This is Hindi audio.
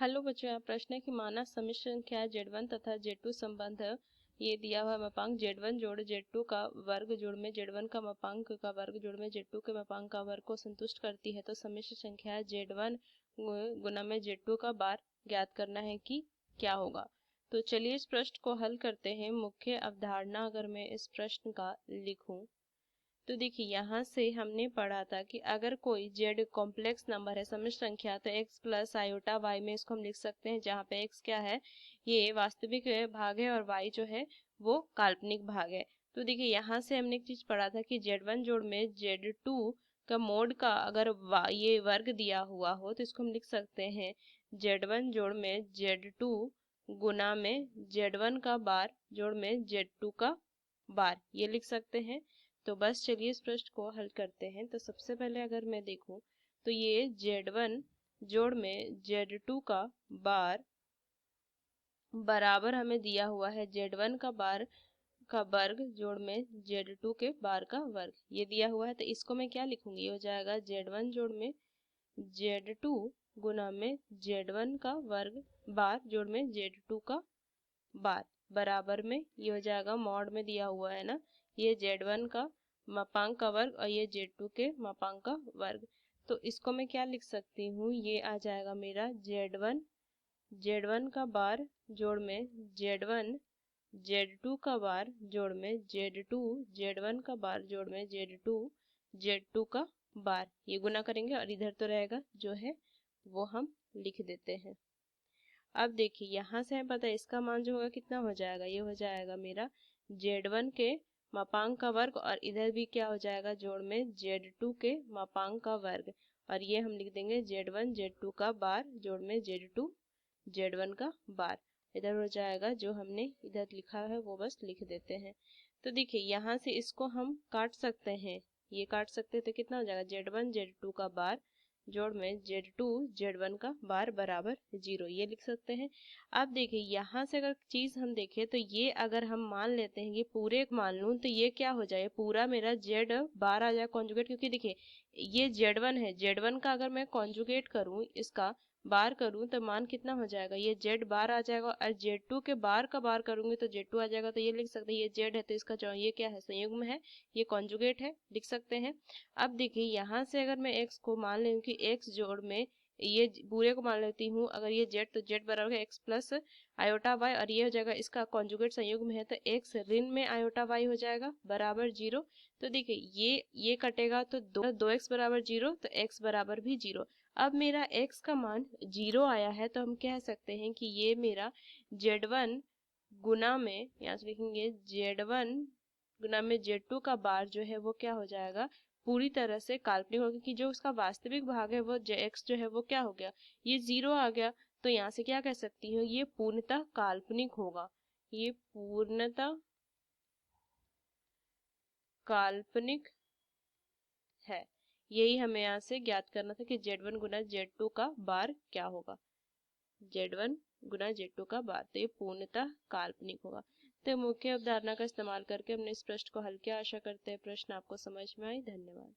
हेलो बच्चों, यहाँ प्रश्न है कि माना सम्मिश्र संख्या Z1 तथा Z2 संबंध ये दिया हुआ मापांक Z1 जोड़ Z2 का वर्ग जोड़ में Z1 का मापांक का वर्ग जोड़ में Z2 के मापांक का वर्ग को संतुष्ट करती है, तो सम्मिश्र संख्या Z1 गुना में Z2 का बार ज्ञात करना है कि क्या होगा। तो चलिए इस प्रश्न को हल करते हैं। मुख्य अवधारणा अगर मैं इस प्रश्न का लिखूं तो देखिए, यहाँ से हमने पढ़ा था कि अगर कोई z कॉम्प्लेक्स नंबर है, सम्मिश्र संख्या, तो x प्लस आयोटा y में इसको हम लिख सकते हैं, जहाँ पे x क्या है, ये वास्तविक भाग है और y जो है वो काल्पनिक भाग है। तो देखिए, यहाँ से हमने एक चीज पढ़ा था कि z1 जोड़ में z2 का मोड का अगर ये वर्ग दिया हुआ हो तो इसको हम लिख सकते हैं z1 जोड़ में z2 गुना में z1 का बार जोड़ में z2 का बार, ये लिख सकते हैं। तो बस चलिए इस प्रश्न को हल करते हैं। तो सबसे पहले अगर मैं देखूं तो ये Z1 जोड़ में Z2 का बार बराबर हमें दिया हुआ है Z1 का बार का वर्ग जोड़ में Z2 के बार का वर्ग, ये दिया हुआ है। तो इसको मैं क्या लिखूंगी, ये हो जाएगा Z1 जोड़ में Z2 गुना में Z1 का वर्ग बार जोड़ में Z2 का बार बराबर में, ये हो जाएगा मॉड में दिया हुआ है ना, ये Z1 का मापांक का वर्ग और ये Z2 के मापांक का वर्ग। तो इसको मैं क्या लिख सकती हूँ, ये आ जाएगा मेरा Z1 का बार जोड़ में Z1 Z2 का बार जोड़ में Z2 Z1 का बार जोड़ में Z2 Z2 का बार, ये गुना करेंगे और इधर तो रहेगा जो है वो हम लिख देते हैं। अब देखिए, यहाँ से हमें पता है इसका मान जो होगा कितना हो जाएगा, ये हो जाएगा मेरा Z1 के मापांक का वर्ग और इधर भी क्या हो जाएगा जोड़ में Z2 के मापांक का वर्ग, और ये हम लिख देंगे Z1 Z2 का बार जोड़ में Z2 Z1 का बार। इधर हो जाएगा जो हमने इधर लिखा है वो बस लिख देते हैं। तो देखिए, यहाँ से इसको हम काट सकते हैं, ये काट सकते हैं, तो कितना हो जाएगा Z1 Z2 का बार जोड़ में Z2 Z1 का बार बराबर 0, ये लिख सकते हैं। अब देखिए, यहाँ से अगर चीज हम देखें तो ये अगर हम मान लेते हैं ये पूरे मान लूं तो ये क्या हो जाए, पूरा मेरा Z बार आ जाए कॉन्जुगेट, क्योंकि देखिए ये Z1 है, Z1 का अगर मैं कॉन्जुगेट करूं, इसका बार करूं तो मान कितना हो जाएगा, ये Z बार आ जाएगा, और Z2 के बार का बार करूंगी तो Z2 आ जाएगा। तो ये लिख सकते हैं ये Z है तो इसका ये क्या है, संयुग्म है, ये कॉन्जुगेट है, लिख सकते हैं। अब देखिए, यहाँ से अगर मैं x को मान लूं कि x जोड़ में ये पूरे को मान लेती हूँ, अगर ये z तो z बराबर है x प्लस आयोटा y, और ये हो जाएगा इसका कॉन्जुगेट संयुग्म है तो x ऋण में आयोटा y हो जाएगा बराबर 0। तो देखिए ये कटेगा तो 2x बराबर 0, तो x बराबर भी 0। अब मेरा x का मान 0 आया है, तो हम कह सकते हैं कि ये मेरा Z1 गुना में, यहाँ से लिखेंगे Z1 गुना में Z2 का बार जो है वो क्या हो जाएगा, पूरी तरह से काल्पनिक होगा, क्योंकि जो उसका वास्तविक भाग है वो x जो है वो क्या हो गया, ये 0 आ गया। तो यहाँ से क्या कह सकती हूँ, ये पूर्णतः काल्पनिक होगा, ये पूर्णतः काल्पनिक है। यही हमें यहाँ से ज्ञात करना था कि Z1 गुना Z2 का बार क्या होगा, Z1 गुना Z2 का बार, तो ये पूर्णतः काल्पनिक होगा। तो मुख्य अवधारणा का इस्तेमाल करके हमने इस प्रश्न को हल किया। आशा करते हैं प्रश्न आपको समझ में आई। धन्यवाद।